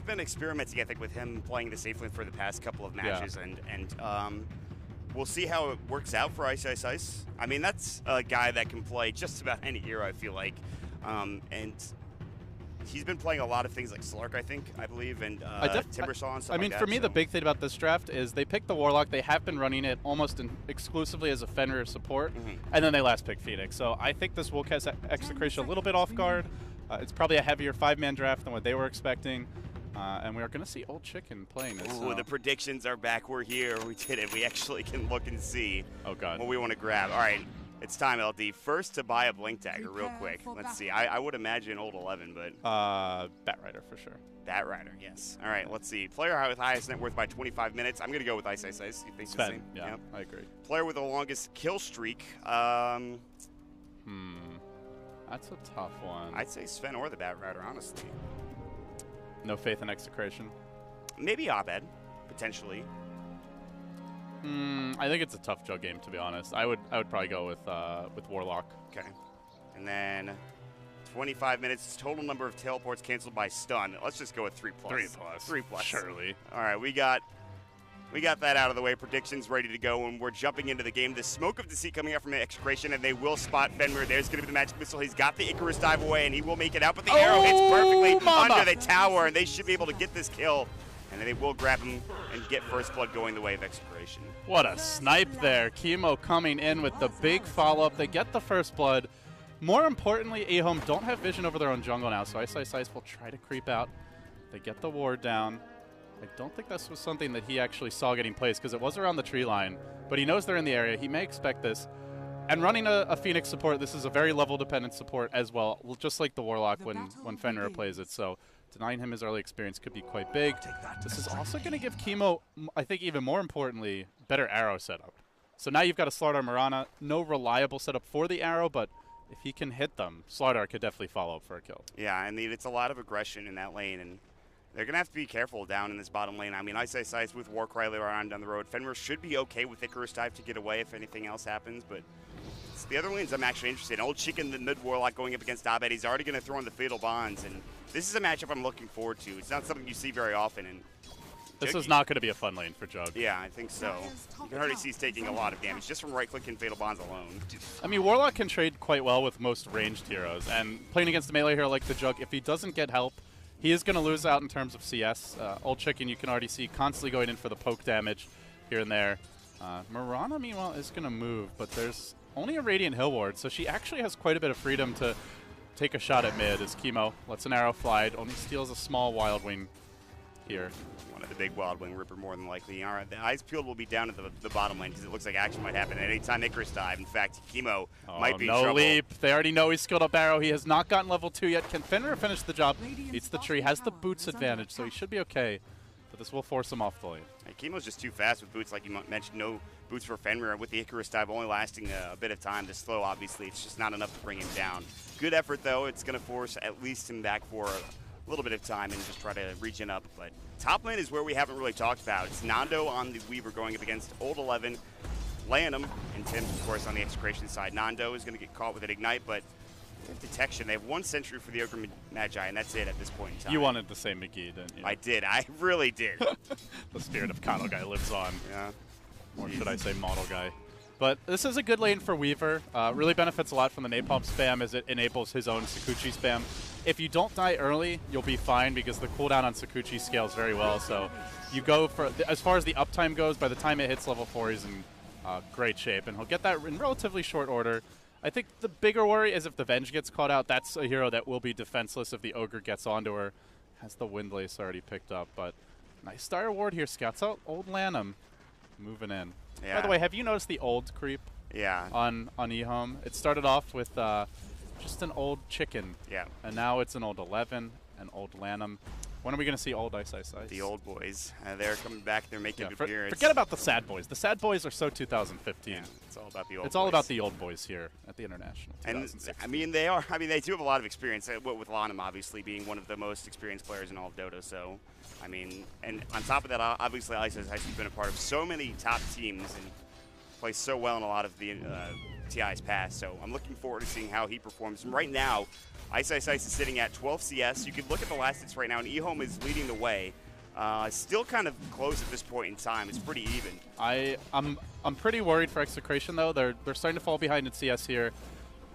been experimenting, I think, with him playing the safe lane for the past couple of matches, and we'll see how it works out for Ice Ice Ice. I mean, that's a guy that can play just about any hero, I feel like, and he's been playing a lot of things like Slark, I believe, and Timbersaw and stuff I mean, like for that, me, the big thing about this draft is they picked the Warlock. They have been running it almost exclusively as a Fenrir support, and then they last picked Phoenix. So I think this will catch Execration a little bit off guard. It's probably a heavier 5-man draft than what they were expecting. And we are going to see Old Chicken playing this. Ooh, the predictions are back. We're here. We did it. We actually can look and see what we want to grab. All right, it's time, LD. First to buy a Blink Dagger real quick. Let's see. I would imagine Old 11, but... Batrider for sure. Batrider, yes. All right, let's see. Player with highest net worth by 25 minutes. I'm going to go with Ice Ice Ice. You think Sven, the same? yeah, Yep. I agree. Player with the longest kill streak. That's a tough one. I'd say Sven or the Batrider, honestly. No faith in Execration? Maybe Abed, potentially. I think it's a tough Jug game, to be honest. I would probably go with Warlock. Okay. And then 25 minutes, total number of teleports canceled by stun. Let's just go with 3+. 3+. 3+. Surely. All right, we got that out of the way. Predictions ready to go, and we're jumping into the game. The Smoke of Deceit coming out from Execration, and they will spot Fenrir. There's going to be the magic missile. He's got the Icarus dive away, and he will make it out, but the arrow hits perfectly under the tower, and they should be able to get this kill. And they will grab him and get First Blood going the way of Execration. What a snipe there. Chemo coming in with the big follow-up. They get the First Blood. More importantly, Ahome don't have vision over their own jungle now, so Ice Ice Ice will try to creep out. They get the ward down. I don't think this was something that he actually saw getting placed because it was around the tree line, but he knows they're in the area. He may expect this. And running a Phoenix support, this is a very level-dependent support as well, just like the Warlock when Fenrir plays it. So denying him his early experience could be quite big. This is also going to give Chemo, I think even more importantly, better arrow setup. So now you've got a Slardar Mirana, no reliable setup for the arrow, but if he can hit them, Slardar could definitely follow up for a kill. Yeah, I mean, it's a lot of aggression in that lane, and they're going to have to be careful down in this bottom lane. I mean, Ice Ice Ice with Warcry later on down the road. Fenrir should be okay with Icarus Dive to get away if anything else happens, but it's the other lanes I'm actually interested in. Old Chicken, the mid-Warlock going up against Abed. He's already going to throw in the Fatal Bonds, and this is a matchup I'm looking forward to. It's not something you see very often. And this is not going to be a fun lane for Jug. Yeah, I think so. You can already see he's taking a lot of damage just from right-clicking Fatal Bonds alone. I mean, Warlock can trade quite well with most ranged heroes, and playing against a melee hero like the Jug, if he doesn't get help, he is going to lose out in terms of CS. Old Chicken, you can already see, constantly going in for the poke damage here and there. Mirana, meanwhile, is going to move, but there's only a Radiant Hill Ward, so she actually has quite a bit of freedom to take a shot at mid as Chemo lets an arrow fly, only steals a small Wild Wing here. One of the big Wild Wing Ripper, more than likely. All right, the Eyes Peeled will be down at the bottom lane because it looks like action might happen at any time Icarus Dive. In fact, Chemo might be in trouble. No leap. They already know he's skilled up arrow. He has not gotten level 2 yet. Can Fenrir finish the job? Beats the tree, has the boots advantage, so he should be okay. But this will force him off the lane. And Chemo's just too fast with boots, like you mentioned. No boots for Fenrir, with the Icarus Dive only lasting a bit of time. The slow, obviously, it's just not enough to bring him down. Good effort, though. It's going to force at least him back for a little bit of time and just try to regen up. But top lane is where we haven't really talked about. It's Nando on the Weaver going up against Old 11, Lanham, and Tim, of course, on the Execration side. Nando is going to get caught with an Ignite, but they have detection. They have 1 Sentry for the Ogre Magi, and that's it at this point in time. You wanted to say McGee, didn't you? I did. I really did. The spirit of Kano Guy lives on. Yeah. Or should I say Model Guy. But this is a good lane for Weaver. Really benefits a lot from the Napalm spam as it enables his own Sakuchi spam. If you don't die early, you'll be fine because the cooldown on Sakuchi scales very well. So you go for, as far as the uptime goes, by the time it hits level 4, he's in great shape. And he'll get that in relatively short order. I think the bigger worry is if the Venge gets caught out. That's a hero that will be defenseless if the Ogre gets onto her. Has the Windlace already picked up. But nice Dire Ward here. Scouts out Old Lanham. Moving in. Yeah. By the way, have you noticed the old creep? Yeah. On eHome? It started off with just an old chicken. Yeah. And now it's an old 11, an old Lanham. When are we going to see old Ice Ice Ice? The old boys. They're coming back. They're making an appearance. Forget about the sad boys. The sad boys are so 2015. Yeah, it's all about the old boys. It's all about the old boys here at the International. And I mean, they are. I mean, they do have a lot of experience. With Lanham obviously being one of the most experienced players in all of Dota. So, I mean, and on top of that, obviously Ice Ice has been a part of so many top teams and plays so well in a lot of the TI's past. So I'm looking forward to seeing how he performs. And right now, Ice Ice Ice is sitting at 12 CS. You could look at the last hits right now, and eHome is leading the way. Still kind of close at this point in time. It's pretty even. I'm pretty worried for Execration though. They're starting to fall behind in CS here.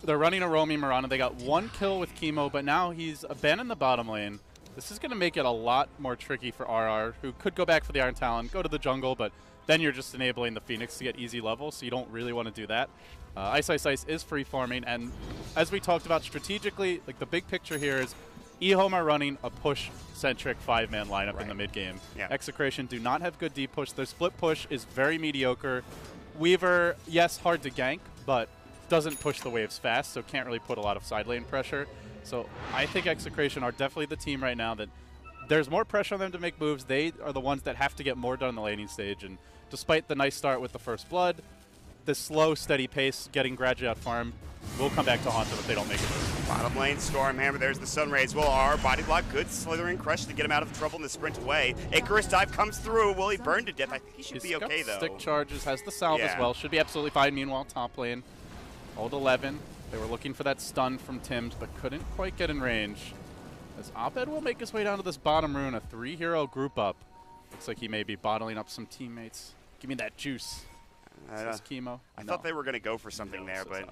They're running a Romy Mirana. They got 1 kill with Chemo, but now he's abandoned the bottom lane. This is going to make it a lot more tricky for RR, who could go back for the Iron Talon, go to the jungle, but then you're just enabling the Phoenix to get easy levels, so you don't really want to do that. Ice Ice Ice is free farming, and as we talked about strategically, like the big picture here is eHome are running a push-centric 5-man lineup in the mid-game. Yeah. Execration do not have good deep push. Their split push is very mediocre. Weaver, yes, hard to gank, but doesn't push the waves fast, so can't really put a lot of side lane pressure. So I think Execration are definitely the team right now that there's more pressure on them to make moves. They are the ones that have to get more done in the laning stage, and despite the nice start with the first blood, the slow, steady pace getting gradually out farm will come back to haunt them if they don't make it. Bottom lane, Stormhammer, there's the Sunrays. Will R, body block, good slithering crush to get him out of trouble in the sprint away. Icarus dive comes through. Will he burn to death? I think he should be okay, though. Stick charges, has the salve as well. Should be absolutely fine. Meanwhile, top lane, Old 11. They were looking for that stun from Tims, but couldn't quite get in range. As Abed will make his way down to this bottom rune, a 3-hero group up. Looks like he may be bottling up some teammates. Give me that juice. Says Chemo. I thought they were going to go for something there, but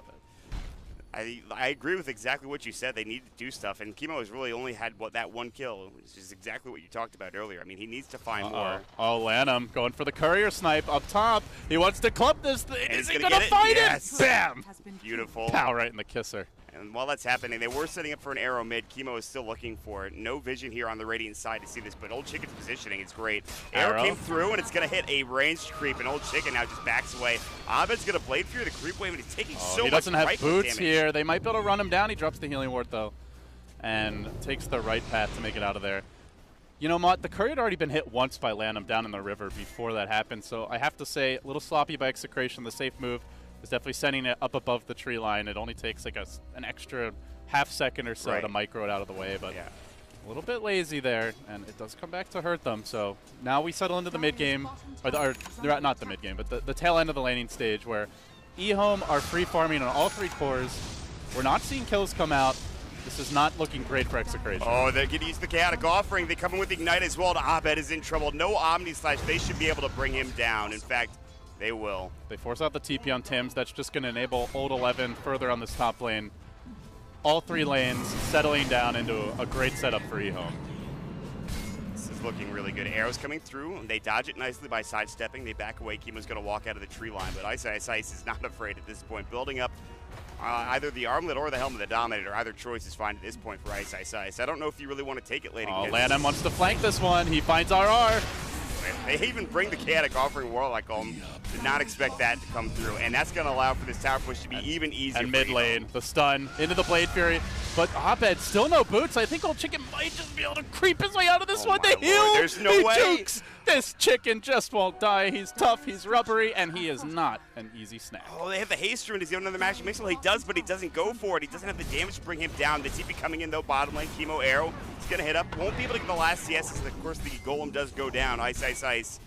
I agree with exactly what you said. They need to do stuff, and Chemo has really only had that 1 kill, which is exactly what you talked about earlier. I mean, he needs to find more. Oh, Lanham going for the courier snipe up top. He wants to club this thing. Is he going to find it? Bam! Beautiful. Pow, right in the kisser. And while that's happening, they were setting up for an arrow mid. Chemo is still looking for it. No vision here on the Radiant side to see this, but Old Chicken's positioning is great. Arrow came through, and it's going to hit a ranged creep, and Old Chicken now just backs away. Abed's going to blade through the creep wave, and he's taking so much He doesn't have boots damage here. They might be able to run him down. He drops the healing ward, though, and takes the right path to make it out of there. You know, Mott, the courier had already been hit once by Lanham down in the river before that happened, so I have to say, a little sloppy by Execration. The safe move is definitely sending it up above the tree line. It only takes like an extra half second or so to micro it out of the way, but a little bit lazy there, and it does come back to hurt them. So now we settle into the mid game, or not the mid game, but the tail end of the laning stage where eHome are free farming on all 3 cores. We're not seeing kills come out. This is not looking great for Execration. Oh, they're going to use the Chaotic Offering. They come in with Ignite as well. Abed is in trouble. No Omni Slash. They should be able to bring him down. In fact, they will. They force out the TP on Tims. That's just going to enable Old 11 further on this top lane. All 3 lanes settling down into a great setup for eHome. This is looking really good. Arrows coming through. They dodge it nicely by sidestepping. They back away. Chemo's going to walk out of the tree line, but Ice Ice Ice is not afraid at this point. Building up either the Armlet or the Helm of the Dominator. Either choice is fine at this point for Ice Ice Ice. I don't know if you really want to take it late. Oh, Lanham wants to flank this one. He finds RR. They even bring the Chaotic Offering Warlock home. Did not expect that to come through, and that's going to allow for this tower push to be even easier. And mid lane, the stun into the Blade Fury, but Abed still no boots. I think Old Chicken might just be able to creep his way out of this one. The heal, there's no way. Jukes. This chicken just won't die. He's tough, he's rubbery, and he is not an easy snap. Oh, they have the haste rune. Does he have another magic missile? He does, but he doesn't go for it. He doesn't have the damage to bring him down. The TP coming in though, bottom lane, Chemo arrow. He's going to hit up. Won't be able to get the last CS, as of course the Golem does go down. Ice Ice Ice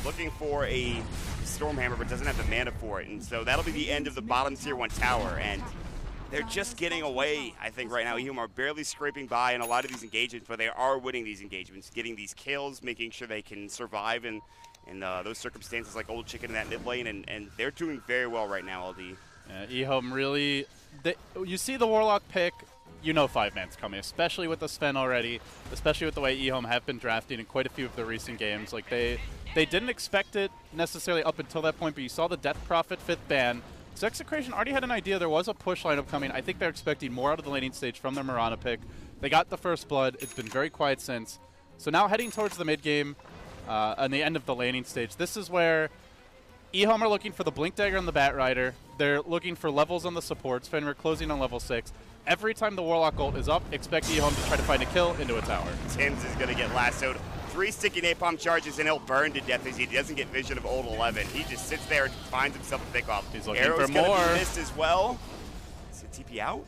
looking for a Stormhammer, but doesn't have the mana for it. And so that'll be the end of the bottom tier 1 tower. And they're just getting away, I think, right now. eHome are barely scraping by in a lot of these engagements, but they are winning these engagements, getting these kills, making sure they can survive in those circumstances like Old Chicken in that mid lane. And they're doing very well right now, LD. eHome really, you see the Warlock pick, you know 5-man's coming, especially with the Sven already, especially with the way eHome have been drafting in quite a few of the recent games. Like they didn't expect it necessarily up until that point, but you saw the Death Prophet 5th ban. So Execration already had an idea there was a push lineup coming. I think they're expecting more out of the laning stage from their Mirana pick. They got the first blood. It's been very quiet since. So now heading towards the mid game and the end of the laning stage. This is where eHome are looking for the Blink Dagger and the Bat Rider. They're looking for levels on the supports. Fenrir closing on level 6. Every time the Warlock ult is up, expect eHome to try to find a kill into a tower. Tims is going to get lassoed. 3 sticky napalm charges, and he'll burn to death as he doesn't get vision of Old 11. He just sits there and finds himself a pick off. He's looking Arrow's for more. Gonna be missed as well. Is it TP out?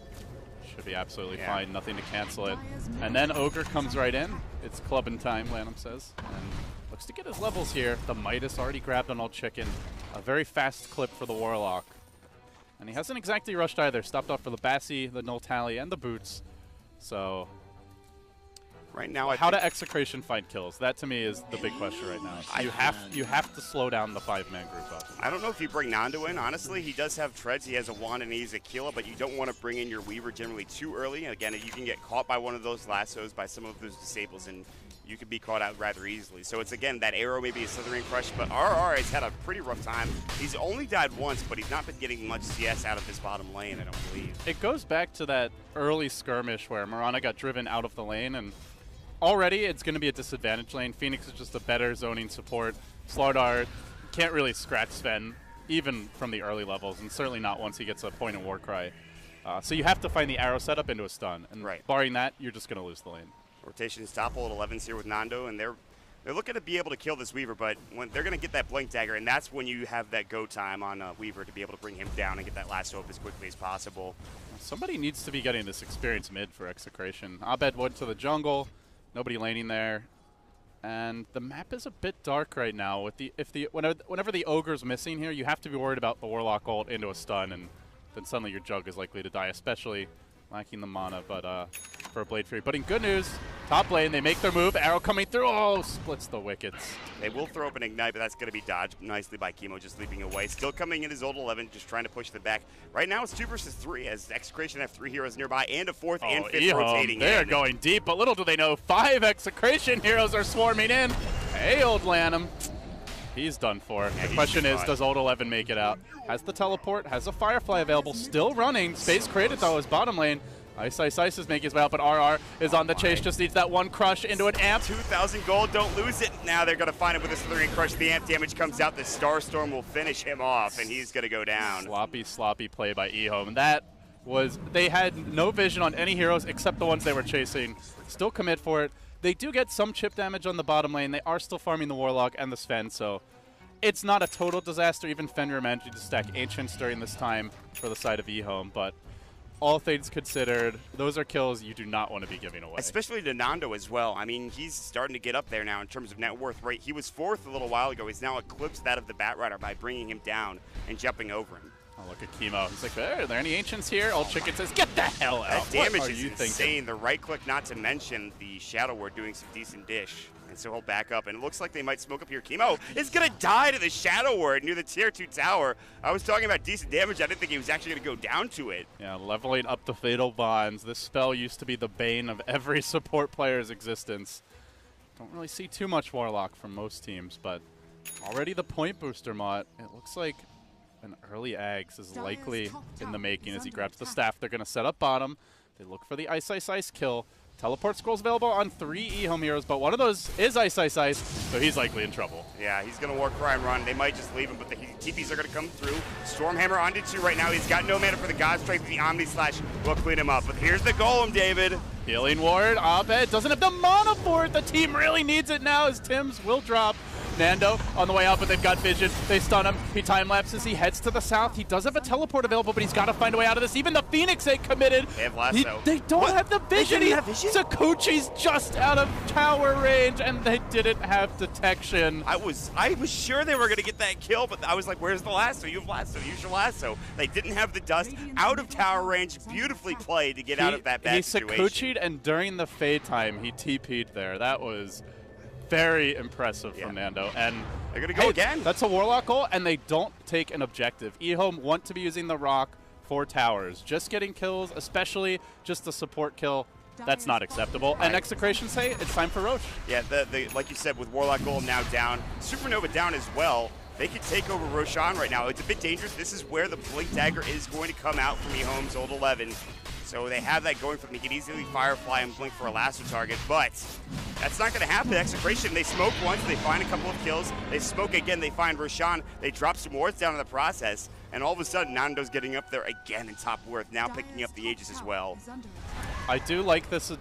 Should be absolutely fine. Nothing to cancel it. And then Ogre comes right in. It's clubbing time, Lanham says. And looks to get his levels here. The Midas already grabbed on Old Chicken. A very fast clip for the Warlock. And he hasn't exactly rushed either. Stopped off for the Bassi, the Null Tally, and the Boots. So right now, how to Execration find kills? That to me is the big question right now. You have to slow down the 5-man group up. I don't know if you bring Nando in. Honestly, he does have treads. He has a wand and he's a Aquila, but you don't want to bring in your Weaver generally too early. And again, you can get caught by one of those lassos, by some of those disables, and you could be caught out rather easily. So it's, again, that arrow maybe a Slithering Crush, but RR has had a pretty rough time. He's only died once, but he's not been getting much CS out of his bottom lane, I don't believe. It goes back to that early skirmish where Mirana got driven out of the lane, and already it's going to be a disadvantage lane. Phoenix is just a better zoning support. Slardar can't really scratch Sven, even from the early levels, and certainly not once he gets a point in Warcry. So you have to find the arrow setup into a stun, and barring that, you're just going to lose the lane. Rotation is topple at 11s here with Nando, and they're looking to be able to kill this Weaver, but when they're going to get that Blink Dagger, and that's when you have that go time on Weaver to be able to bring him down and get that lasso up as quickly as possible. Somebody needs to be getting this experience mid for Execration. Abed went to the jungle, nobody laning there, and the map is a bit dark right now. With whenever the Ogre's missing here, you have to be worried about the Warlock ult into a stun, and then suddenly your Jug is likely to die, especially lacking the mana, but for a Blade Fury. But in good news, top lane, they make their move. Arrow coming through. Oh, splits the wickets. They will throw up an Ignite, but that's going to be dodged nicely by Chemo, just leaping away. Still coming in his ult 11, just trying to push them back. Right now it's 2 versus 3, as Execration have 3 heroes nearby, and a 4th and 5th rotating They are in. going deep, but little do they know, 5 Execration heroes are swarming in. Hey, old Lanham. He's done for. Yeah, the question is, does ult 11 make it out? Has the teleport, has a Firefly available, still running. Space created, though, is bottom lane. Ice is making his way out, but RR is on the chase, just needs that one crush into an amp. 2,000 gold, don't lose it. Now they're going to find him with a Slithering Crush. The amp damage comes out, the Starstorm will finish him off, and he's going to go down. Sloppy play by eHome. That was, they had no vision on any heroes except the ones they were chasing. Still commit for it. They do get some chip damage on the bottom lane. They are still farming the Warlock and the Sven, so it's not a total disaster. Even Fenrir managed to stack Ancients during this time for the side of eHome, but all things considered, those are kills you do not want to be giving away. Especially to Nando as well. I mean, he's starting to get up there now in terms of net worth, right? He was 4th a little while ago. He's now eclipsed that of the Batrider by bringing him down and jumping over him. Oh, look at Chemo. He's like, hey, are there any Ancients here? Old Chicken says, get the hell out. That damage what are is you insane. thinking? The right click, not to mention the Shadow Ward doing some decent dish. And so he'll back up, and it looks like they might smoke up here. Chemo is going to die to the Shadow Ward near the tier 2 tower. I was talking about decent damage. I didn't think he was actually going to go down to it. Yeah, leveling up the Fatal Bonds. This spell used to be the bane of every support player's existence. Don't really see too much Warlock from most teams, but already the point booster Mott. It looks like an early Ags is likely in the making as he grabs the staff. They're going to set up bottom. They look for the Ice kill. Teleport scrolls available on 3 eHome heroes, but one of those is Ice, so he's likely in trouble. Yeah, he's going to Warcry and run. They might just leave him, but the TPs are going to come through. Stormhammer onto 2 right now. He's got no mana for the God Strike, but the Omni Slash will clean him up. But here's the Golem, David. Healing Ward, Abed doesn't have the mana for it. The team really needs it now as Tims will drop. Nando on the way out, but they've got vision. They stun him. He time lapses. He heads to the south. He does have a teleport available, but he's got to find a way out of this. Even the Phoenix ain't committed. They have lasso. They don't have the vision. They didn't have vision? Sakuchi's just out of tower range, and they didn't have detection. I was sure they were going to get that kill, but I was like, where's the lasso? You have lasso. Use your lasso. They didn't have the dust. Out of tower range. Beautifully played to get out of that bad situation. He Sakuchi'd, and during the fade time, he TP'd there. That was very impressive from Nando. And they're going to go again. That's a Warlock goal, and they don't take an objective. eHome want to be using the Rock for towers. Just getting kills, especially just the support kill, that's not acceptable. And Execration say it's time for Roche. Yeah, like you said, with Warlock Golem now down, Supernova down as well, they could take over Roshan right now. It's a bit dangerous. This is where the Blink Dagger is going to come out from eHome's ult 11. So they have that going for them. He can easily Firefly and Blink for a lasso target, but that's not going to happen. Execration, they smoke once, they find a couple of kills. They smoke again, they find Roshan. They drop some wards down in the process, and all of a sudden, Nando's getting up there again in top worth, now picking up the Aegis as well. I do like this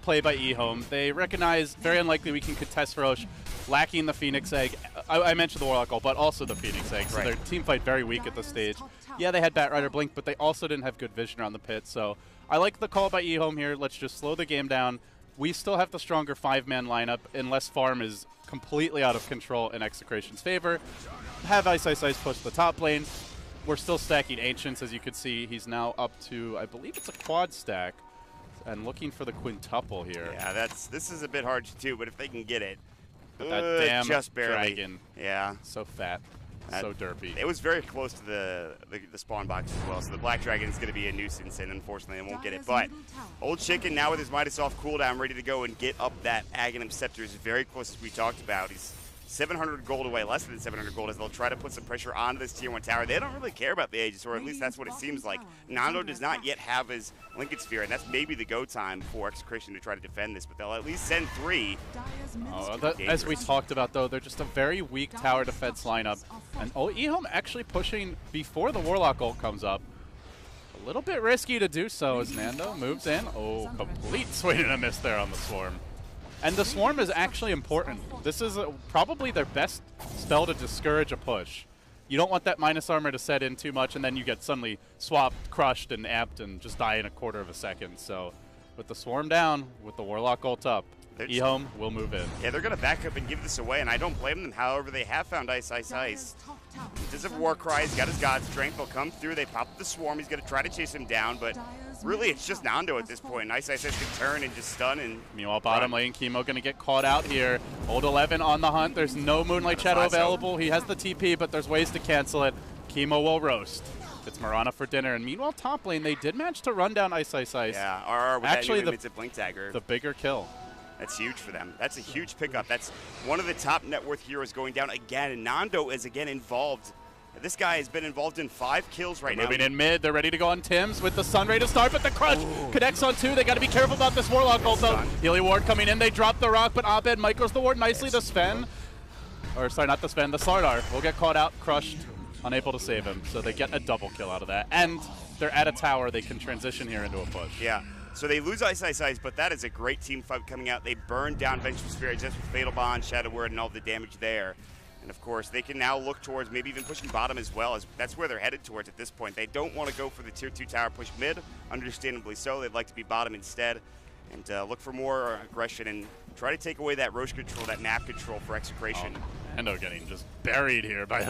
play by eHome. They recognize very unlikely we can contest Roche, lacking the Phoenix Egg. I mentioned the Warlock ult, but also the Phoenix Egg, so their team fight very weak at this stage. Yeah, they had Batrider Blink, but they also didn't have good vision around the pit, so I like the call by eHome here. Let's just slow the game down. We still have the stronger 5-man lineup unless farm is completely out of control in Execration's favor. Have Ice push the top lane. we're still stacking Ancients, as you can see. He's now up to, I believe it's a quad stack, and looking for the quintuple here. Yeah, this is a bit hard to do, but if they can get it, But that damn just barely. dragon, Yeah. so fat, so derpy. It was very close to the spawn box as well, so the Black Dragon is going to be a nuisance, and unfortunately they won't get it. But Old Chicken now with his Midas off cooldown, ready to go and get up that Aghanim Scepter, is very close, as we talked about. He's 700 gold away, less than 700 gold, as they'll try to put some pressure onto this Tier 1 tower. They don't really care about the Aegis, or at least that's what it seems like. Nando does not yet have his Lincoln Sphere, and that's maybe the go time for Execration to try to defend this, but they'll at least send 3. As we talked about, though, they're just a very weak tower defense lineup. And EHOME actually pushing before the Warlock ult comes up. A little bit risky to do so as Nando moves in. Oh, complete swing and a miss there on the Swarm. And the Swarm is actually important. This is probably their best spell to discourage a push. You don't want that minus armor to set in too much, and then you get suddenly swapped, crushed, and amped, and just die in a quarter of a second. So with the Swarm down, with the Warlock ult up, EHOME will move in. Yeah, they're going to back up and give this away, and I don't blame them. However, they have found Ice, Ice, Ice. He does have Warcry. He's got his God Strength. They'll come through. They pop the Swarm. He's going to try to chase him down, but really it's just Nando at this point. And Ice, Ice, Ice can turn and just stun. And meanwhile, bottom lane, Chemo going to get caught out here. Old 11 on the hunt. There's no Moonlight Shadow available. He has the TP, but there's ways to cancel it. Chemo will roast. It's Mirana for dinner. And meanwhile, top lane, they did manage to run down Ice, Ice, Ice. Yeah, RR with actually that new Blink Dagger. The bigger kill. That's huge for them. That's a huge pickup. That's one of the top net worth heroes going down again, and Nando is again involved. This guy has been involved in 5 kills right now. Moving in mid, they're ready to go on Tim's with the Sunray to start, but the crush connects on 2. They got to be careful about this Warlock ult though. Healy Ward coming in, they drop the rock, but Abed micros the ward nicely. The Sven, or sorry, not the Sven, the Slardar will get caught out, crushed, unable to save him. So they get a double kill out of that. And they're at a tower, they can transition here into a push. Yeah. So they lose Ice, Ice, Ice, but that is a great team fight coming out. They burn down Vengeful Spirit just with Fatal Bond, Shadow Word, and all the damage there. And of course, they can now look towards maybe even pushing bottom as well, as that's where they're headed towards at this point. They don't want to go for the Tier 2 tower push mid, understandably so. They'd like to be bottom instead and look for more aggression and try to take away that Roche control, that map control for Execration. Nando getting just buried here by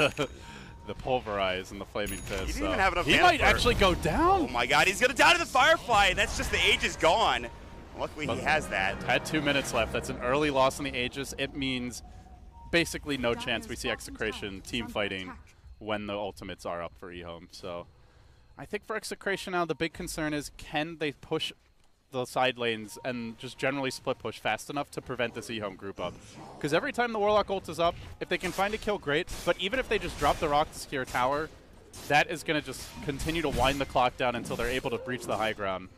the Pulverize and the Flaming Fist. He didn't even have enough He mana might for actually go down. Oh my god, he's going to die to the Firefly, and that's just the Aegis gone. Luckily, he has that. Had 2 minutes left. That's an early loss in the Aegis. It means basically no chance we see Execration team fighting when the ultimates are up for EHOME. So I think for Execration now, the big concern is can they push the side lanes and just generally split push fast enough to prevent this EHOME group up. Because every time the Warlock ult is up, if they can find a kill, great. But even if they just drop the rock to secure a tower, that is going to just continue to wind the clock down until they're able to breach the high ground.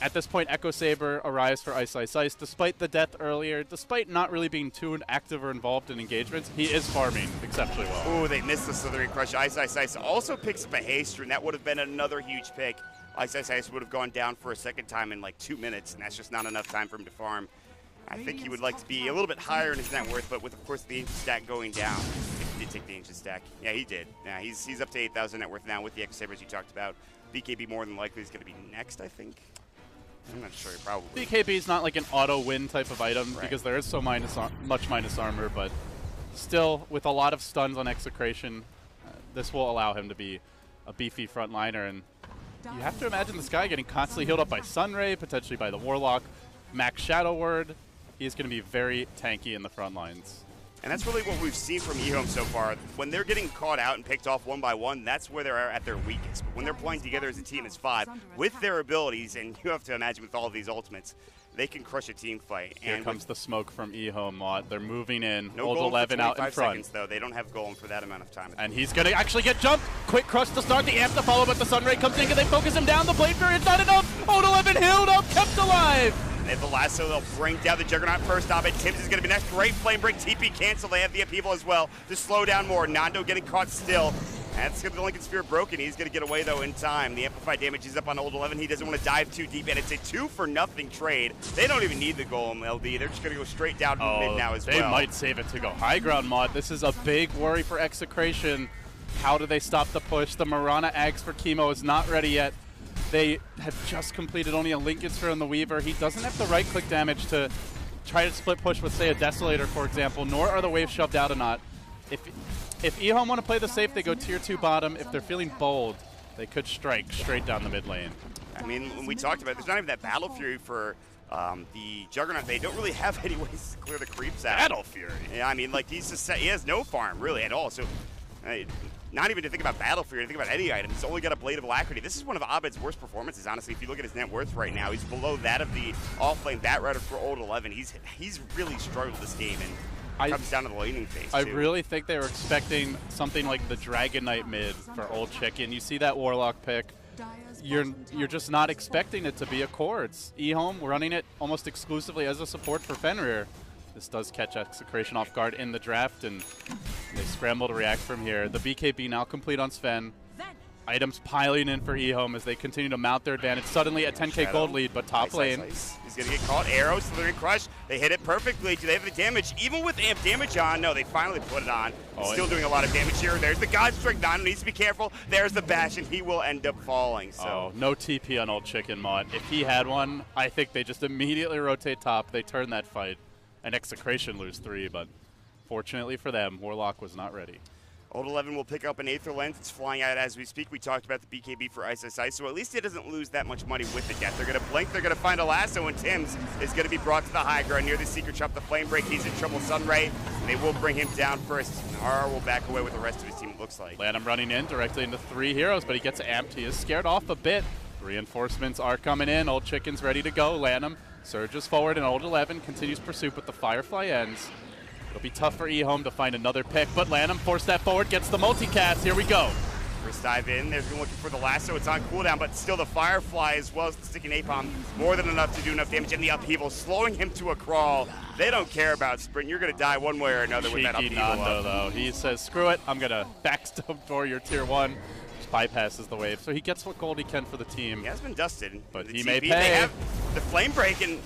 At this point, Echo Saber arrives for Ice, Ice, Ice. Despite the death earlier, despite not really being too active or involved in engagements, he is farming exceptionally well. Oh, they missed the Slithering Crush. Ice, Ice, Ice also picks up a haste, and that would have been another huge pick. Ice, Ice, Ice would have gone down for a second time in like 2 minutes, and that's just not enough time for him to farm. I think he would like to be a little bit higher in his net worth, but with, of course, the ancient stack going down. He did take the ancient stack. Yeah, he did. Yeah, he's up to 8,000 net worth now with the Echo Sabers you talked about. BKB more than likely is going to be next, I think. I'm not sure, probably. BKB is not like an auto-win type of item Right. because there is so much minus armor, but still, with a lot of stuns on Execration, this will allow him to be a beefy frontliner. And you have to imagine this guy getting constantly healed up by Sunray, potentially by the Warlock, Max Shadow Word. He's going to be very tanky in the front lines. And that's really what we've seen from EHOME so far. When they're getting caught out and picked off one by one, that's where they're at their weakest. But when they're playing together as a team as 5, with their abilities, and you have to imagine with all of these ultimates, they can crush a team fight. Here comes the smoke from EHOME Mod. They're moving in. No Old golem 11 for out in 25 front. seconds, though. They don't have golem for that amount of time. And he's going to actually get jumped. Quick crush to start. The amp to follow, but the Sunray comes in. Can they focus him down? The Blade Fury, it's not enough. Old 11 healed up, kept alive. They have the lasso, they'll bring down the Juggernaut first. Abed Tims is going to be next. Great flame break, TP cancel. They have the upheaval as well to slow down more. Nando getting caught still. That's going to be the Lincoln Sphere broken. He's going to get away, though, in time. The amplified damage is up on Old 11. He doesn't want to dive too deep, and it's a 2-for-nothing trade. They don't even need the golem, LD. They're just going to go straight down to mid now as well. They might save it to go high ground, Mod. This is a big worry for Execration. How do they stop the push? The Mirana Ags for Chemo is not ready yet. They have just completed only a Lincoln Sphere on the Weaver. He doesn't have the right-click damage to try to split push with, say, a Desolator, for example, nor are the waves shoved out or not. If eHome want to play the safe, they go tier 2 bottom. If they're feeling bold, they could strike straight down the mid lane. I mean, when we talked about it, there's not even that Battle Fury for the Juggernaut. They don't really have any ways to clear the creeps out. Battle Fury? Yeah, I mean, like, he has no farm, really, at all. So, not even to think about Battle Fury, to think about any item. He's only got a Blade of Alacrity. This is one of Abed's worst performances, honestly. If you look at his net worth right now, he's below that of the off-lane Batrider for Old 11. He's really struggled this game, and comes down to the laning phase, I too. really think they were expecting something like the Dragon Knight mid for Old Chicken. You see that Warlock pick. You're just not expecting it to be a core. It's eHome. We're running it almost exclusively as a support for Fenrir. This does catch Execration off guard in the draft, and they scramble to react from here. The BKB now complete on Sven. Items piling in for eHome as they continue to mount their advantage. Suddenly a 10k gold lead, but top lane. He's going to get caught. Arrows, slithering crush. They hit it perfectly. Do they have the damage? Even with amp damage on, no, they finally put it on. Still doing a lot of damage here. There's the God Strike. Nano needs to be careful. There's the bash, and he will end up falling. So no TP on Old Chicken, Mott. If he had one, I think they just immediately rotate top. They turn that fight, and Execration lose 3, but fortunately for them, Warlock was not ready. Old 11 will pick up an Aether Lens. It's flying out as we speak. We talked about the BKB for Ice, so at least it doesn't lose that much money with the death. They're going to blink. They're going to find a lasso, and Tim's is going to be brought to the high ground near the Secret Shop. The Flame Break. He's in trouble. Sunray. They will bring him down first. RR will back away with the rest of his team, it looks like. Lanham running in directly into 3 heroes, but he gets amped. He is scared off a bit. Reinforcements are coming in. Old Chicken's ready to go. Lanham surges forward, and Old 11 continues pursuit, but the Firefly ends. It'll be tough for eHome to find another pick, but Lanham forced that forward, gets the multicast. Here we go. First dive in. They're looking for the lasso. It's on cooldown, but still the Firefly as well as the sticking napalm. More than enough to do enough damage in the upheaval, slowing him to a crawl. They don't care about sprint. You're going to die one way or another with that upheaval. Nando, though. He says, screw it. I'm going to backstop for your tier 1. Just bypasses the wave. So he gets what gold he can for the team. He has been dusted. But he TP, may pay. They have the Flame Break, and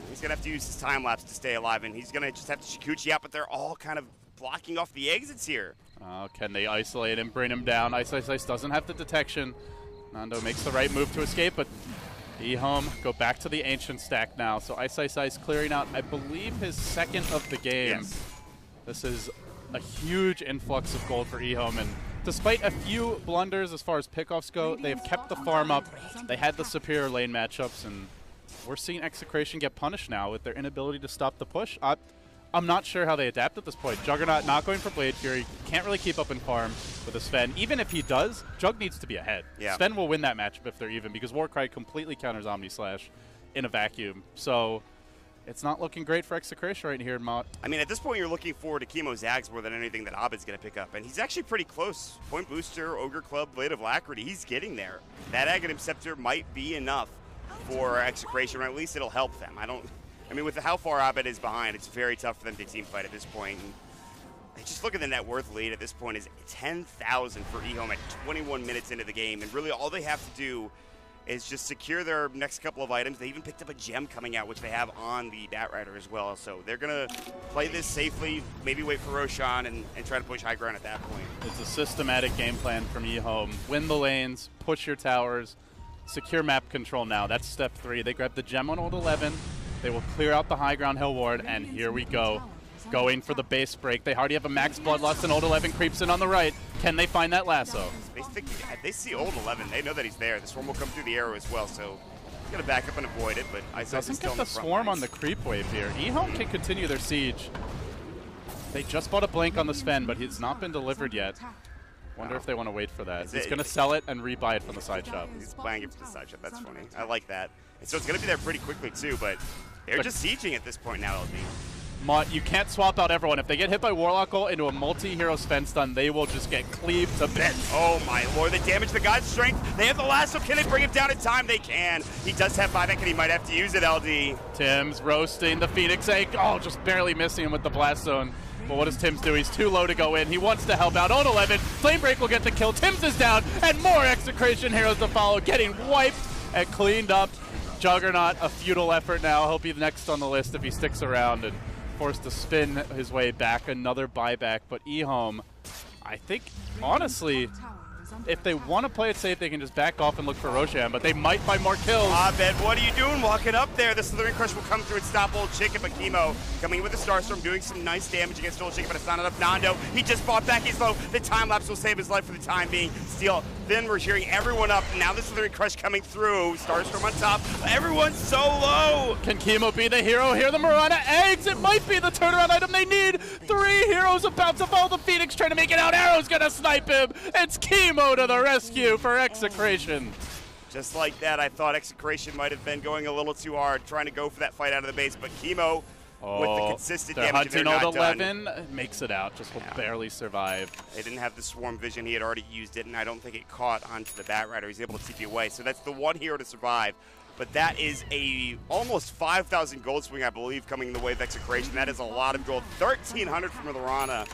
he's going to have to use his time lapse to stay alive, and he's going to just have to Shikuchi out, but they're all kind of blocking off the exits here. Can they isolate him, bring him down? Ice doesn't have the detection. Nando makes the right move to escape, but eHome go back to the Ancient stack now. So Ice clearing out, I believe, his second of the game. Yes. This is a huge influx of gold for eHome, and despite a few blunders as far as pickoffs go, they've kept the farm up. They had the superior lane matchups, and we're seeing Execration get punished now with their inability to stop the push. I'm not sure how they adapt at this point. Juggernaut not going for Blade Fury, can't really keep up in farm with a Sven. Even if he does, Jug needs to be ahead. Yeah. Sven will win that matchup if they're even, because Warcry completely counters Omni Slash in a vacuum. So it's not looking great for Execration right here, Mott. I mean, at this point, you're looking forward to Chemo Zags more than anything that Abed's going to pick up. And he's actually pretty close. Point Booster, Ogre Club, Blade of Alacrity, he's getting there. That Aghanim Scepter might be enough for Execration, or at least it'll help them. I mean, with how far Abed is behind, it's very tough for them to team fight at this point. And just look at the net worth lead at this point is 10,000 for eHome at 21 minutes into the game. And really all they have to do is just secure their next couple of items. They even picked up a gem coming out, which they have on the Batrider as well. So they're going to play this safely, maybe wait for Roshan and try to push high ground at that point. It's a systematic game plan from eHome. Win the lanes, push your towers, secure map control now. That's step 3. They grab the gem on Old 11. They will clear out the high ground hill ward, and here we go. Going for the base break. They already have a max bloodlust, and Old 11 creeps in on the right. Can they find that lasso? They see Old 11. They know that he's there. The swarm will come through the arrow as well, so he's going to back up and avoid it, but Ice is still get in the the front swarm lines. on the creep wave here. eHome can continue their siege. They just bought a blink on the Sven, but it's not been delivered yet. Wonder if they want to wait for that. He's going to sell it and rebuy it from the side shop. He's buying it from the side shop. That's funny. I like that. And so it's going to be there pretty quickly, too, but they're just sieging at this point now, LD. Mott, you can't swap out everyone. If they get hit by Warlock ult into a multi-hero Sven stun, they will just get cleaved to bits. Oh my lord, the damage, the God's Strength. They have the lasso. Can they bring him down in time? They can. He does have buyback, and he might have to use it, LD. Tim's roasting the Phoenix Egg. Oh, just barely missing him with the Blast Zone. But what does Tim's do? He's too low to go in. He wants to help out. Old 11, Flame Break will get the kill. Tim's is down, and more Execration heroes to follow, getting wiped and cleaned up. Juggernaut, a futile effort now. He'll be next on the list if he sticks around, and forced to spin his way back. Another buyback, but eHome, I think, honestly, if they want to play it safe, they can just back off and look for Roshan, but they might find more kills. Abed, what are you doing walking up there? The Slithering Crush will come through and stop Old Chicken, but Chemo coming in with the Starstorm, doing some nice damage against Old Chicken, but it's not enough. Nando, he just fought back, he's low. The time lapse will save his life for the time being. Steel, then we're cheering everyone up. Now the Slithering Crush coming through. Starstorm on top. Everyone's so low. Can Chemo be the hero here? The Mirana eggs, it might be the turnaround item they need. 3 heroes about to follow the Phoenix, trying to make it out. Arrow's gonna snipe him. It's Chemo to the rescue for Execration. Just like that, I thought Execration might have been going a little too hard, trying to go for that fight out of the base, but Chemo, with the consistent damage, they're hunting not old 11, done. makes it out, just will barely survive. They didn't have the Swarm Vision, he had already used it, and I don't think it caught onto the Batrider. He's able to TP away, so that's the one hero to survive. But that is a almost 5,000 gold swing, I believe, coming the way of Execration. That is a lot of gold. 1,300 from Mirana.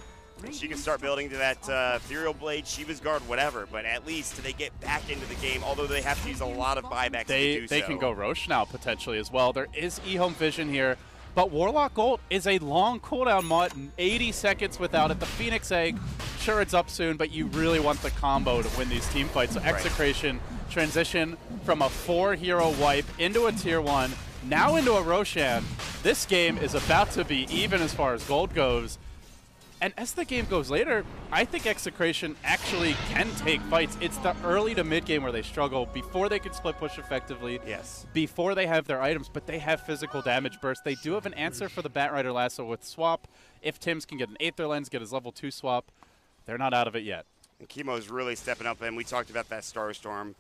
And she can start building to that Ethereal Blade, Shiva's Guard, whatever. But at least they get back into the game, although they have to use a lot of buybacks to do so. They can go Roche now, potentially, as well. There is eHome Vision here. But Warlock Ult is a long cooldown mod, 80 seconds without it. The Phoenix Egg, sure it's up soon, but you really want the combo to win these team fights. So Execration transition from a 4-hero wipe into a tier 1, now into a Roshan. This game is about to be even as far as gold goes. And as the game goes later, I think Execration actually can take fights. It's the early to mid game where they struggle before they can split push effectively. Yes. Before they have their items, but they have physical damage burst. They do have an answer for the Batrider Lasso with Swap. If Tims can get an Aether Lens, get his level 2 swap, they're not out of it yet. And Chemo's really stepping up, and we talked about that Starstorm.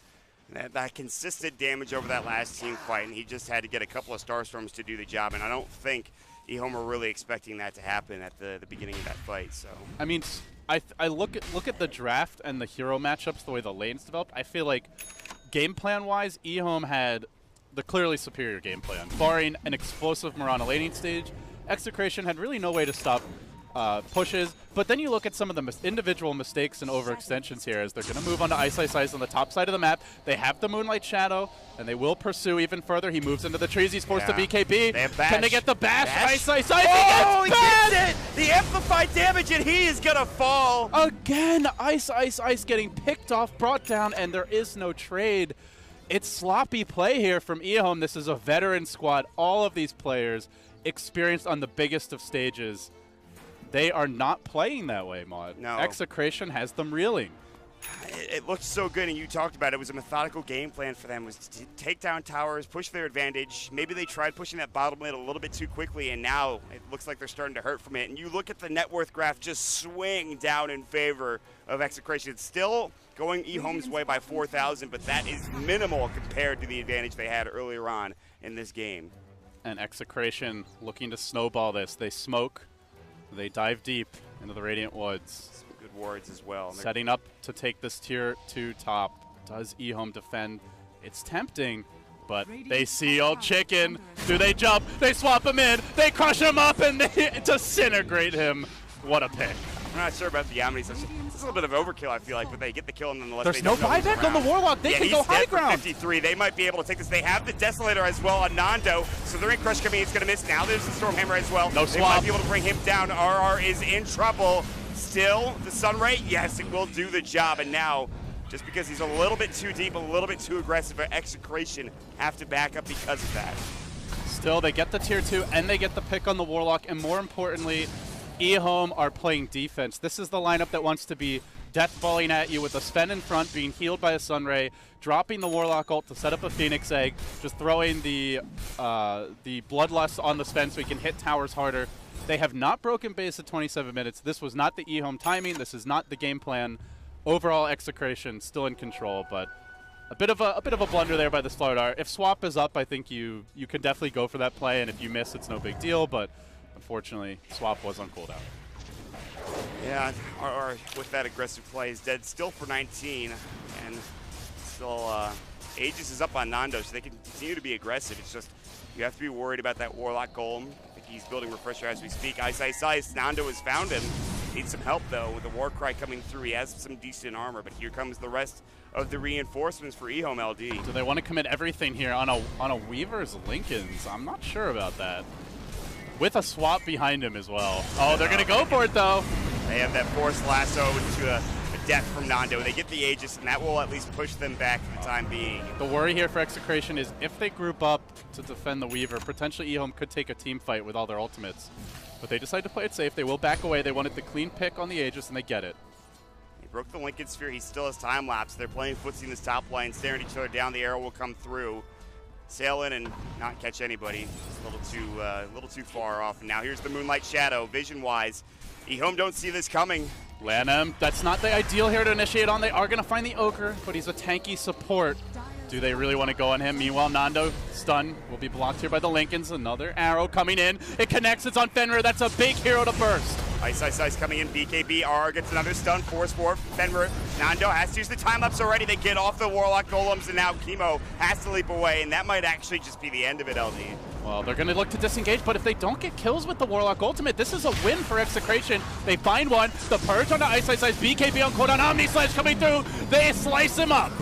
That consistent damage over that last team fight, and he just had to get a couple of Starstorms to do the job, and I don't think eHome were really expecting that to happen at the beginning of that fight. So I mean, I look at the draft and the hero matchups, the way the lanes developed. I feel like game plan wise, eHome had the clearly superior game plan, barring an explosive Mirana laning stage. Execration had really no way to stop pushes, but then you look at some of the individual mistakes and overextensions here as they're going to move on to Ice Ice Ice on the top side of the map. They have the Moonlight Shadow, and they will pursue even further. He moves into the trees. He's forced to BKB. They have Bash. Can they get the Bash? Ice Ice Ice! Oh, he he gets gets it! The amplified damage, and he is going to fall. Again, Ice Ice Ice getting picked off, brought down, and there is no trade. It's sloppy play here from eHome. This is a veteran squad. All of these players experienced on the biggest of stages. They are not playing that way, Mod. No. Execration has them reeling. It looked so good, and you talked about it. It was a methodical game plan for them, was to take down towers, push their advantage. Maybe they tried pushing that bottom lane a little bit too quickly, and now it looks like they're starting to hurt from it. And you look at the net worth graph just swing down in favor of Execration. It's still going eHome's way by 4,000, but that is minimal compared to the advantage they had earlier on in this game. And Execration looking to snowball this. They smoke. They dive deep into the Radiant Woods. Some good wards as well. Setting up to take this tier 2 top. Does eHome defend? It's tempting, but they see Old Chicken. Do they jump? They swap him in. They crush him up and they disintegrate him. What a pick. I'm not sure about the Omnis. It's a little bit of overkill, I feel like, but they get the kill nonetheless. There's no buyback on the Warlock. They can go high ground. 53. They might be able to take this. They have the Desolator as well on Nando. So the Ring Crush coming, it's going to miss. Now there's the Stormhammer as well. No They swap. might be able to bring him down. RR is in trouble. Still, the Sunray, yes, it will do the job. And now, just because he's a little bit too deep, a little bit too aggressive, Execration have to back up because of that. Still, they get the tier 2 and they get the pick on the Warlock. And more importantly, eHome are playing defense. This is the lineup that wants to be deathballing at you with a Sven in front, being healed by a Sunray, dropping the Warlock ult to set up a Phoenix Egg, just throwing the Bloodlust on the Sven so he can hit towers harder. They have not broken base at 27 minutes. This was not the eHome timing. This is not the game plan. Overall, Execration still in control, but a bit of a blunder there by the Slardar. If Swap is up, I think you can definitely go for that play, and if you miss, it's no big deal, but unfortunately, Swap was on cooldown. Yeah, RR with that aggressive play is dead still for 19, and still Aegis is up on Nando, so they can continue to be aggressive. It's just you have to be worried about that Warlock Golem. I think he's building Refresher as we speak. Ice Ice Ice, Nando has found him. Needs some help though with the Warcry coming through. He has some decent armor, but here comes the rest of the reinforcements for eHome LD. Do they want to commit everything here on a Weaver's Lincolns? I'm not sure about that. With a swap behind him as well. Oh, they're going to go for it, though. They have that forced lasso into a death from Nando. They get the Aegis, and that will at least push them back for the time being. The worry here for Execration is if they group up to defend the Weaver, potentially eHome could take a team fight with all their ultimates. But they decide to play it safe. They will back away. They wanted the clean pick on the Aegis, and they get it. He broke the Lincoln Sphere. He still has time lapse. They're playing footsie in this top lane, staring at each other down. The arrow will come through. Sail in and not catch anybody. It's a little too far off. And now here's the Moonlight Shadow, vision-wise. eHome don't see this coming. Lanham, that's not the ideal here to initiate on. They are going to find the Ogre, but he's a tanky support. Do they really want to go on him? Meanwhile, Nando, stun, will be blocked here by the Lincolns. Another arrow coming in. It connects. It's on Fenrir. That's a big hero to burst. Ice coming in. BKB. RR gets another stun. Force forward. Fenrir. Nando has to use the time-lapse already. They get off the Warlock Golems, and now Chemo has to leap away, and that might actually just be the end of it, LD. Well, they're going to look to disengage, but if they don't get kills with the Warlock Ultimate, this is a win for Execration. They find one. The Purge on the Ice. BKB on cooldown. Omni Slash coming through. They slice him up.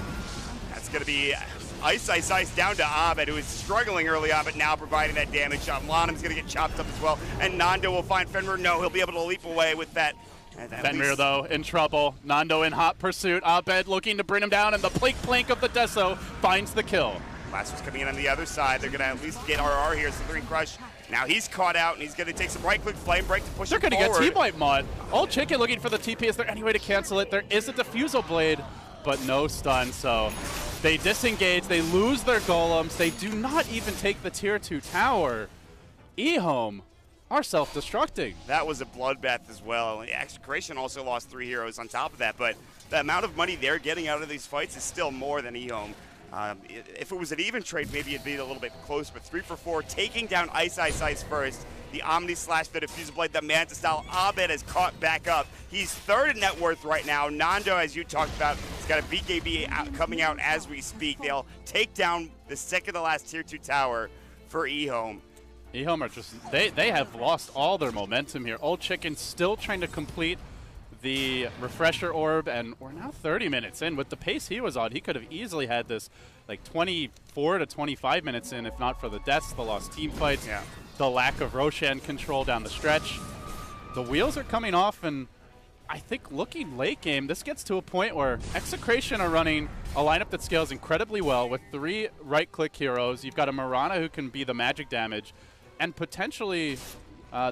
That's going to be Ice down to Abed, who is struggling early on, but now providing that damage. Lanham's going to get chopped up as well, and Nando will find Fenrir. No, he'll be able to leap away with that. Fenrir, though, in trouble. Nando in hot pursuit. Abed looking to bring him down, and the plink of the Deso finds the kill. Blaster's coming in on the other side. They're going to at least get RR here. Slithering Crush. Now he's caught out, and he's going to take some right-click Flame Break to push him forward. They're going to get Team Wipe Mod. Old Chicken looking for the TP. Is there any way to cancel it? There is a Diffusal Blade, but no stun, so they disengage. They lose their Golems. They do not even take the Tier 2 tower. eHome are self-destructing. That was a bloodbath as well. Execration also lost 3 heroes on top of that, but the amount of money they're getting out of these fights is still more than eHome. If it was an even trade, maybe it'd be a little bit close, but 3 for 4, taking down Ice first. The Omni Slash, the Diffusal Blade, the Manta Style. Abed has caught back up. He's third in net worth right now. Nando, as you talked about, has got a BKB coming out as we speak. They'll take down the second to last Tier 2 tower for eHome. eHome are just, they have lost all their momentum here. Old Chicken still trying to complete the Refresher Orb, and we're now 30 minutes in. With the pace he was on, he could have easily had this like 24 to 25 minutes in, if not for the deaths, the lost team fights, the lack of Roshan control down the stretch. The wheels are coming off, and I think looking late game, this gets to a point where Execration are running a lineup that scales incredibly well with 3 right-click heroes. You've got a Mirana who can be the magic damage, and potentially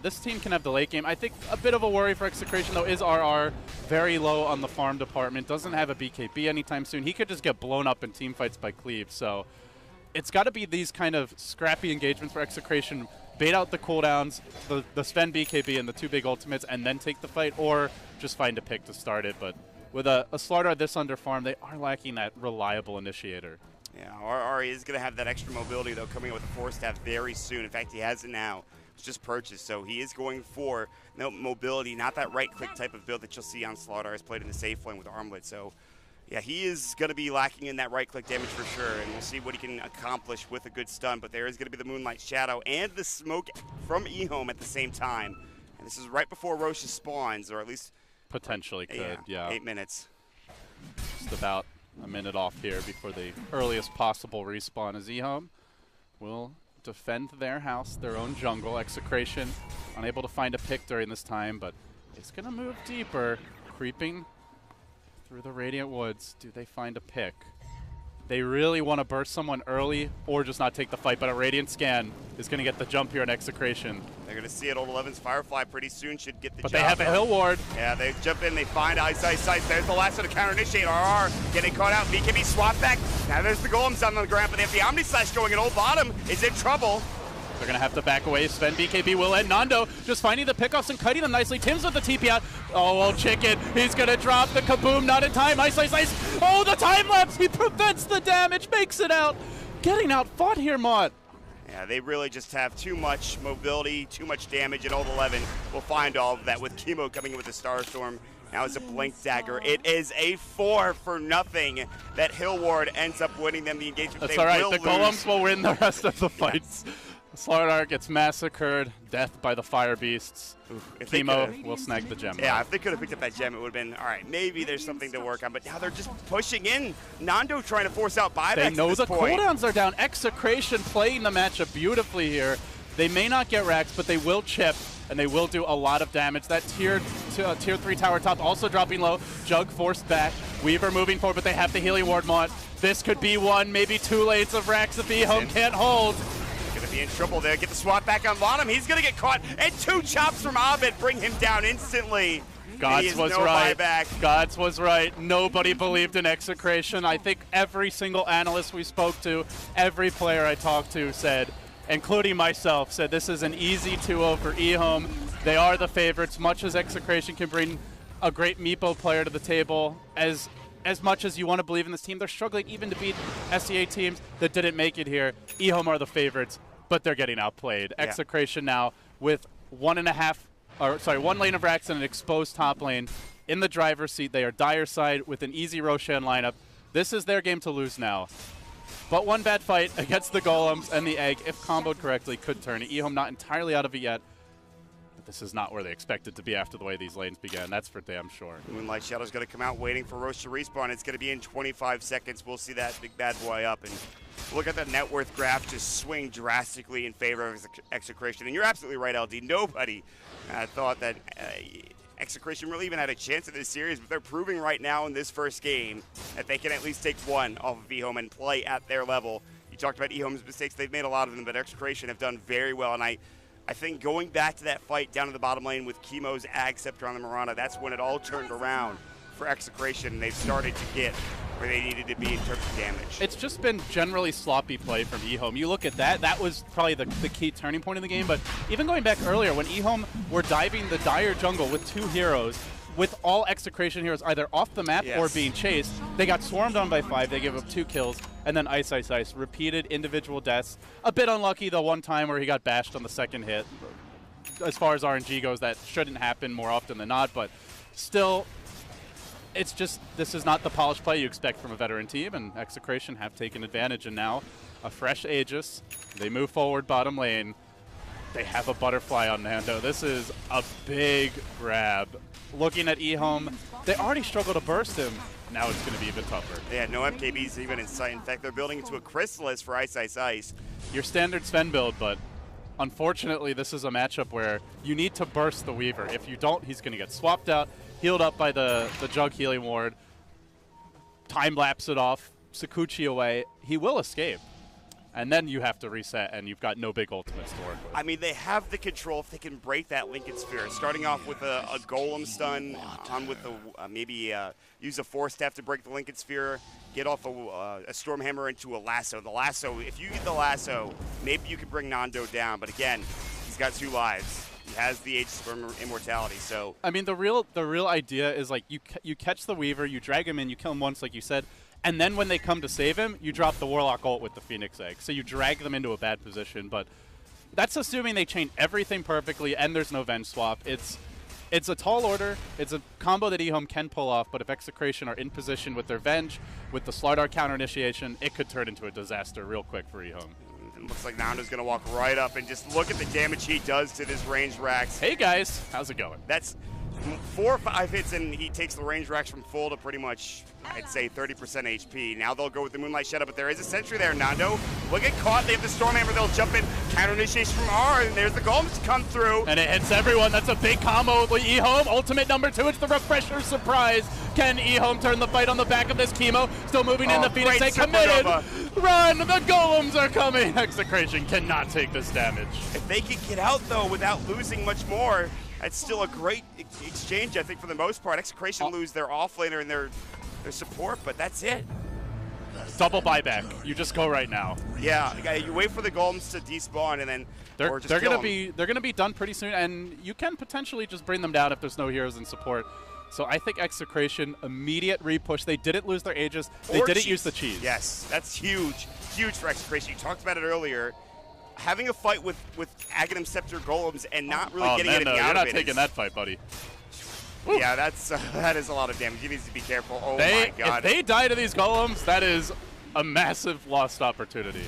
this team can have the late game. I think a bit of a worry for Execration, though, is RR. Very low on the farm department. Doesn't have a BKB anytime soon. He could just get blown up in team fights by Cleave. So it's got to be these kind of scrappy engagements for Execration. Bait out the cooldowns, the Sven BKB and the 2 big ultimates, and then take the fight, or just find a pick to start it. But with a Slardar this under farm, they are lacking that reliable initiator. Yeah, RR is going to have that extra mobility, though, coming in with the Force Staff very soon. In fact, he has it now. It's just purchased, so he is going for no mobility, not that right-click type of build that you'll see on Slardar. Has played in the safe lane with Armlet, so yeah, he is going to be lacking in that right-click damage for sure, and we'll see what he can accomplish with a good stun. But there is going to be the Moonlight Shadow and the smoke from eHome at the same time, and this is right before Rosh spawns, or at least potentially could. Yeah, 8 minutes. Just about a minute off here before the earliest possible respawn as eHome will defend their house, their own jungle. Execration unable to find a pick during this time, but it's going to move deeper, creeping through the Radiant Woods. Do they find a pick? They really want to burst someone early or just not take the fight, but a Radiant Scan is going to get the jump here on Execration. They're going to see it. Old 11's Firefly pretty soon should get the job. But they have a Hill Ward. Yeah, they jump in. They find Ice. There's the last of the counter-initiate. RR getting caught out. BKB swap back. Now there's the Golems on the ground, but they have the Omni Slash going, and Old Bottom is in trouble. They're going to have to back away. Sven BKB will end. Nando just finding the pickoffs and cutting them nicely. Tim's with the TP out. Oh, Old Chicken. He's going to drop the kaboom. Not in time. Ice. Oh, the time lapse. He prevents the damage. Makes it out. Getting out fought here, Mott. Yeah, they really just have too much mobility, too much damage, and Old 11 will find all of that with Chemo coming in with the Starstorm. Now it's a Blink Dagger. It is a 4-for-0 that Hill Ward ends up winning them the engagement. That's all right. The Golems will win the rest of the fights. Slardar gets massacred, death by the fire beasts. Chemo will snag the gem. Yeah, if they could have picked up that gem, it would have been, all right, maybe there's something to work on, but now they're just pushing in. Nando trying to force out buybacks. They know the cooldowns are down. Execration playing the matchup beautifully here. They may not get racks, but they will chip, and they will do a lot of damage. That tier tier 3 tower top also dropping low. Jug forced back. Weaver moving forward, but they have the healing ward mod. This could be one, maybe 2 lanes of Rax if eHome can't hold. Going to be in trouble there. Get the swap back on Lonham. He's going to get caught. And 2 chops from Abed bring him down instantly. Gods was no right. Buyback. Gods was right. Nobody believed in Execration. I think every single analyst we spoke to, every player I talked to said, including myself, said this is an easy 2-0 for eHome. They are the favorites. Much as Execration can bring a great Meepo player to the table, as much as you want to believe in this team, they're struggling even to beat SEA teams that didn't make it here. eHome are the favorites, but they're getting outplayed. Yeah. Execration now with 1 lane of Rax and an exposed top lane in the driver's seat. They are Dire side with an easy Roshan lineup. This is their game to lose now. But one bad fight against the Golems and the Egg, if comboed correctly, could turn it. eHome not entirely out of it yet. This is not where they expected to be after the way these lanes began. That's for damn sure. Moonlight Shadow's going to come out waiting for Roche to respawn. It's going to be in 25 seconds. We'll see that big bad boy up. And look at that net worth graph just swing drastically in favor of Execration. And you're absolutely right, LD. Nobody thought that Execration really even had a chance in this series, but they're proving right now in this first game that they can at least take one off of eHome and play at their level. You talked about eHome's mistakes. They've made a lot of them, but Execration have done very well. And I think going back to that fight down to the bottom lane with Chemo's Ag Scepter on the Mirana, that's when it all turned around for Execration, and they've started to get where they needed to be in terms of damage. It's just been generally sloppy play from eHome. You look at that was probably the key turning point in the game, but even going back earlier when eHome were diving the Dire jungle with 2 heroes, with all Execration heroes either off the map or being chased, they got swarmed on by 5, they gave up 2 kills, and then Ice, repeated individual deaths. A bit unlucky the one time where he got bashed on the second hit. As far as RNG goes, that shouldn't happen more often than not, but still, it's just, this is not the polished play you expect from a veteran team, and Execration have taken advantage, and now a fresh Aegis. They move forward bottom lane. They have a butterfly on Nando. This is a big grab. Looking at eHome, they already struggle to burst him. Now it's going to be even tougher. Yeah, no MKBs even in sight. In fact, they're building into a Chrysalis for Ice. Your standard Sven build, but unfortunately this is a matchup where you need to burst the Weaver. If you don't, he's going to get swapped out, healed up by the Jug healing ward, time-lapse it off, Sakuchi away. He will escape. And then you have to reset, and you've got no big ultimates to work with. I mean, they have the control if they can break that Lincoln Sphere. Starting off with a Golem stun, on with the maybe use a Force Staff to break the Lincoln Sphere, get off a Stormhammer into a Lasso. The Lasso, if you get the Lasso, maybe you could bring Nando down. But again, he's got 2 lives. He has the Aegis for immortality, so. I mean, the real idea is, like, you catch the Weaver, you drag him in, you kill him once, like you said, and then when they come to save him, you drop the Warlock ult with the Phoenix Egg. So you drag them into a bad position, but that's assuming they chain everything perfectly and there's no Venge swap. It's a tall order. It's a combo that eHome can pull off, but if Execration are in position with their Venge, with the Slardar counter initiation, it could turn into a disaster real quick for eHome. It looks like Nando's going to walk right up and just look at the damage he does to this range Rax. Hey guys, how's it going? That's 4 or 5 hits and he takes the range Rax from full to pretty much, I'd say, 30% HP. Now they'll go with the Moonlight Shadow, but there is a sentry there. Nando will get caught. They have the Stormhammer. They'll jump in. Counter initiation from R, and there's the Golems to come through. And it hits everyone. That's a big combo with eHome. Ultimate number 2. It's the Refresher surprise. Can eHome turn the fight on the back of this Chemo? Still moving in. The Phoenix Egg committed. Run! The Golems are coming. Execration cannot take this damage. If they can get out, though, without losing much more, that's still a great exchange, I think, for the most part. Execration lose their offlaner and their support, but that's it. Double buyback. You just go right now. Yeah, you wait for the Golems to despawn, and then they're gonna be done pretty soon, and you can potentially just bring them down if there's no heroes in support. So I think Execration, immediate repush. They didn't lose their Aegis. They didn't use the cheese. Yes, that's huge. Huge for Execration. You talked about it earlier. Having a fight with Aghanim Scepter Golems and not really getting anything out of it. You're not taking that fight, buddy. Woo. Yeah, that is a lot of damage. You need to be careful. Oh my God. If they die to these Golems, that is a massive lost opportunity.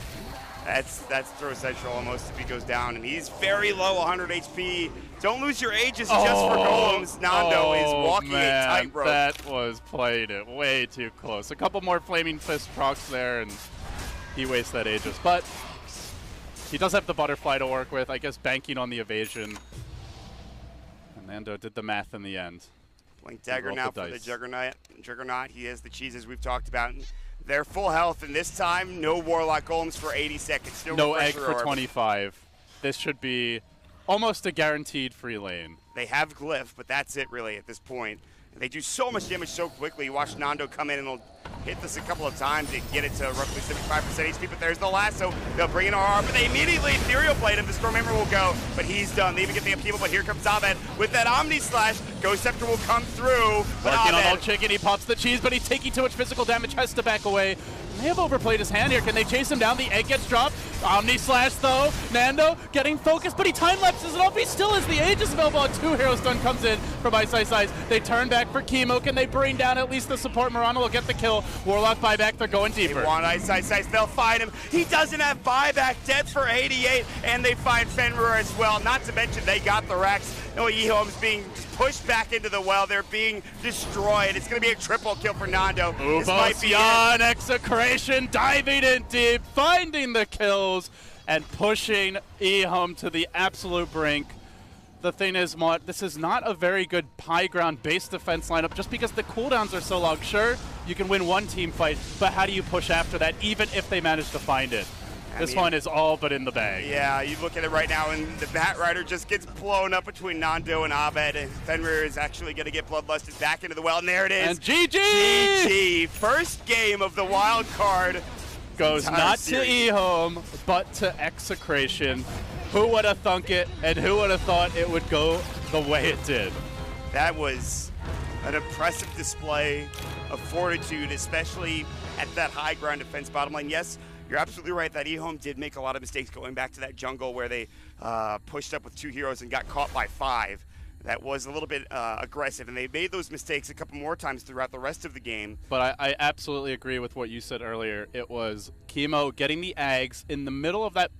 That's Throw Central almost if he goes down, and he's very low, 100 HP. Don't lose your Aegis just for Golems. Nando is walking a tightrope. That was played it way too close. A couple more Flaming Fist procs there, and he wastes that Aegis. But he does have the Butterfly to work with, I guess banking on the evasion. Nando did the math in the end. Blink Dagger rolled now the for the dice. Juggernaut. He has the cheeses we've talked about. And they're full health, and this time, no Warlock Golems for 80 seconds. No egg Refresher for Orb. 25. This should be almost a guaranteed free lane. They have Glyph, but that's it really at this point. And they do so much damage so quickly. You watch Nando come in and he'll hit this a couple of times and get it to roughly 75% HP, but there's the lasso. They'll bring in RR, but they immediately Ethereal Blade him. The Stormhammer will go, but he's done. They even get the upheaval, but here comes Abed with that Omni Slash. Ghost Scepter will come through, but Working on Abed, Old Chicken, he pops the cheese, but he's taking too much physical damage, has to back away. May have overplayed his hand here. Can they chase him down? The egg gets dropped. Omni Slash though. Nando getting focused, but he time lapses it up. He still is the Aegis Velva. 2 hero stun comes in from Ice Ice Ice. They turn back for Chemo. Can they bring down at least the support? Murano will get the kill. Warlock buyback. They're going they deeper. want Ice Ice Ice. They'll find him. He doesn't have buyback. Dead for 88, and they find Fenrir as well. Not to mention they got the Rex. No, Ehome's being pushed back into the well. They're being destroyed. It's going to be a triple kill for Nando. This might be Ubosyan, Execration, diving in deep, finding the kills, and pushing Ehome to the absolute brink. The thing is, Mott, this is not a very good high ground base defense lineup just because the cooldowns are so long. Sure, you can win one team fight, but how do you push after that, even if they manage to find it? This one is all but in the bag. Yeah, you look at it right now, and the Bat Rider just gets blown up between Nando and Abed, and Fenrir is actually going to get bloodlusted back into the well, and there it is. And GG! GG! First game of the wild card. Goes entire not series. to Ehome, but to Execration. Who would have thunk it, and who would have thought it would go the way it did? That was an impressive display of fortitude, especially at that high ground defense bottom lane. Yes, you're absolutely right that Ehome did make a lot of mistakes going back to that jungle where they pushed up with 2 heroes and got caught by 5. That was a little bit aggressive, and they made those mistakes a couple more times throughout the rest of the game. But I absolutely agree with what you said earlier. It was Chemo getting the Ags in the middle of that